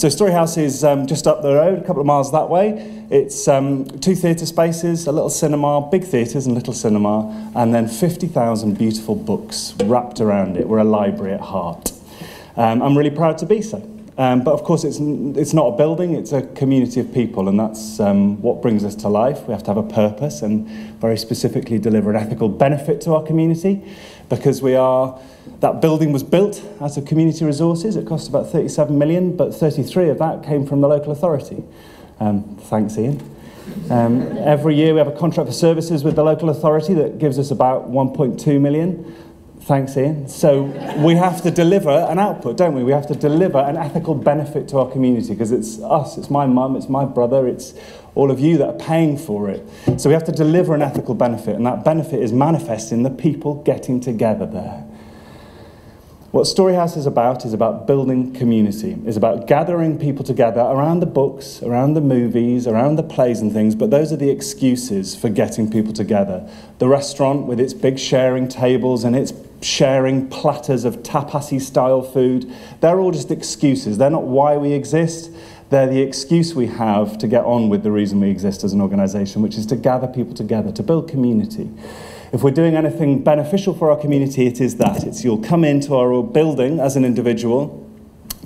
So Storyhouse is just up the road, a couple of miles that way. It's 2 theatre spaces, a little cinema, big theatres and little cinema, and then 50,000 beautiful books wrapped around it. We're a library at heart. I'm really proud to be so. But of course it's not a building, it's a community of people, and that's what brings us to life. We have to have a purpose and very specifically deliver an ethical benefit to our community, because that building was built out of community resources. It cost about 37 million, but 33 of that came from the local authority. Thanks, Ian. Every year we have a contract for services with the local authority that gives us about 1.2 million. Thanks, Ian. So we have to deliver an output, don't we? We have to deliver an ethical benefit to our community, because it's us, it's my mum, it's my brother, it's all of you that are paying for it. So we have to deliver an ethical benefit, and that benefit is manifest in the people getting together there. What Storyhouse is about building community. It's about gathering people together around the books, around the movies, around the plays and things, but those are the excuses for getting people together. The restaurant with its big sharing tables and its sharing platters of tapasy style food, they're all just excuses. They're not why we exist. They're the excuse we have to get on with the reason we exist as an organisation, which is to gather people together, to build community. If we're doing anything beneficial for our community, it is that. It's you'll come into our building as an individual,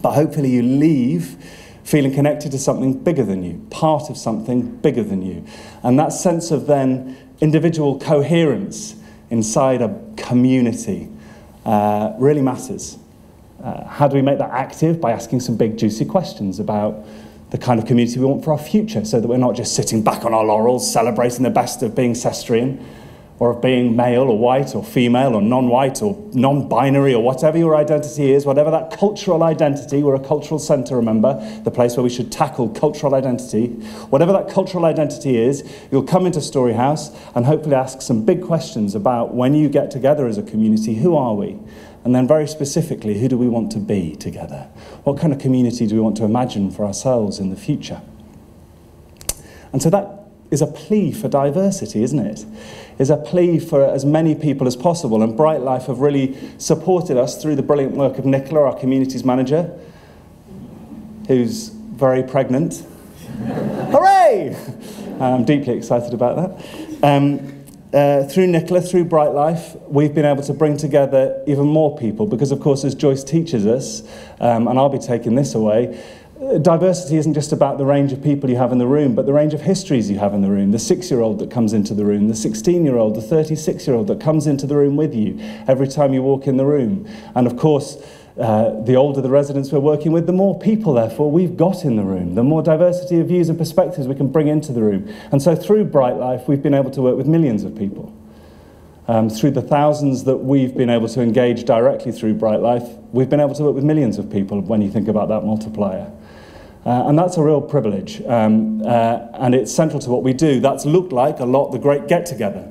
but hopefully you leave feeling connected to something bigger than you, part of something bigger than you. And that sense of then individual coherence inside a community really matters. How do we make that active? By asking some big juicy questions about the kind of community we want for our future, so that we're not just sitting back on our laurels celebrating the best of being Cestrian, or of being male or white or female or non-white or non-binary or whatever your identity is, whatever that cultural identity. We're a cultural centre, remember, the place where we should tackle cultural identity. Whatever that cultural identity is, you'll come into Storyhouse and hopefully ask some big questions about, when you get together as a community, who are we? And then very specifically, who do we want to be together? What kind of community do we want to imagine for ourselves in the future? And so that is a plea for diversity, isn't it? Is a plea for as many people as possible. And Brightlife have really supported us through the brilliant work of Nicola, our communities manager, who's very pregnant. Hooray! I'm deeply excited about that. Through Nicola, through Brightlife, we've been able to bring together even more people, because of course, as Joyce teaches us, and I'll be taking this away, diversity isn't just about the range of people you have in the room, but the range of histories you have in the room. The 6-year-old that comes into the room, the 16-year-old, the 36-year-old that comes into the room with you every time you walk in the room. And of course, the older the residents we're working with, the more people, therefore, we've got in the room, the more diversity of views and perspectives we can bring into the room. And so through Brightlife, we've been able to work with millions of people. Through the thousands that we've been able to engage directly through Brightlife, we've been able to work with millions of people when you think about that multiplier. And that's a real privilege, and it's central to what we do. That's looked like a lot the Great Get-Together,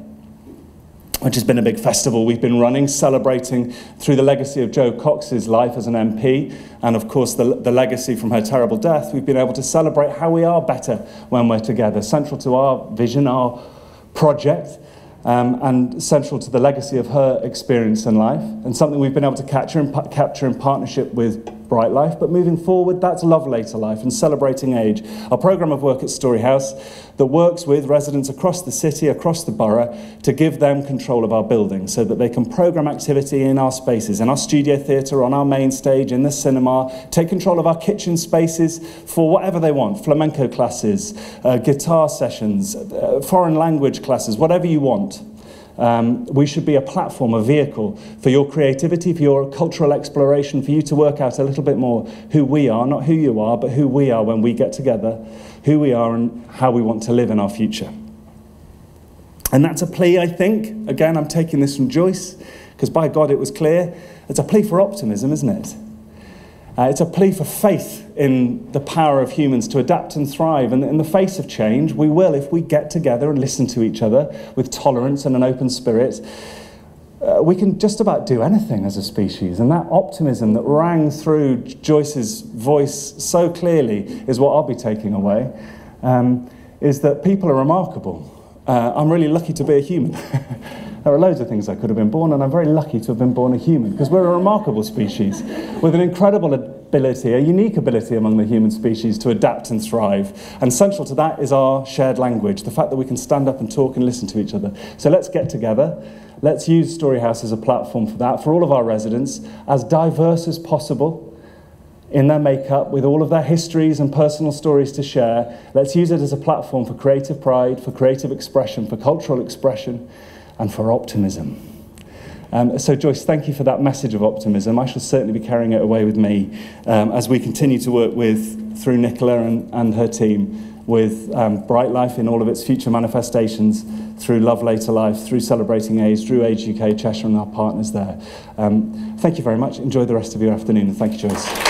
which has been a big festival we've been running, celebrating through the legacy of Jo Cox's life as an MP, and of course the legacy from her terrible death. We've been able to celebrate how we are better when we're together, central to our vision, our project, and central to the legacy of her experience in life, and something we've been able to capture in partnership with Brightlife. But moving forward, that's Love Later Life and Celebrating Age, a programme of work at Storyhouse that works with residents across the city, across the borough, to give them control of our building so that they can programme activity in our spaces, in our studio theatre, on our main stage, in the cinema, take control of our kitchen spaces for whatever they want, flamenco classes, guitar sessions, foreign language classes, whatever you want. We should be a platform, a vehicle for your creativity, for your cultural exploration, for you to work out a little bit more who we are, not who you are, but who we are when we get together, who we are and how we want to live in our future. And that's a plea, I think. Again, I'm taking this from Joyce, because by God it was clear. It's a plea for optimism, isn't it? It's a plea for faith in the power of humans to adapt and thrive. And in the face of change, we will, if we get together and listen to each other with tolerance and an open spirit, we can just about do anything as a species. And that optimism that rang through Joyce's voice so clearly is what I'll be taking away, is that people are remarkable. I'm really lucky to be a human. There are loads of things I could have been born, and I'm very lucky to have been born a human, because we're a remarkable species with an incredible ability, a unique ability among the human species to adapt and thrive. And central to that is our shared language, the fact that we can stand up and talk and listen to each other. So let's get together. Let's use Storyhouse as a platform for that, for all of our residents, as diverse as possible in their makeup, with all of their histories and personal stories to share. Let's use it as a platform for creative pride, for creative expression, for cultural expression, and for optimism. So Joyce, thank you for that message of optimism. I shall certainly be carrying it away with me as we continue to work through Nicola and her team with Brightlife in all of its future manifestations, through Love Later Life, through Celebrating Age, through Age UK, Cheshire and our partners there. Thank you very much. Enjoy the rest of your afternoon, and thank you, Joyce.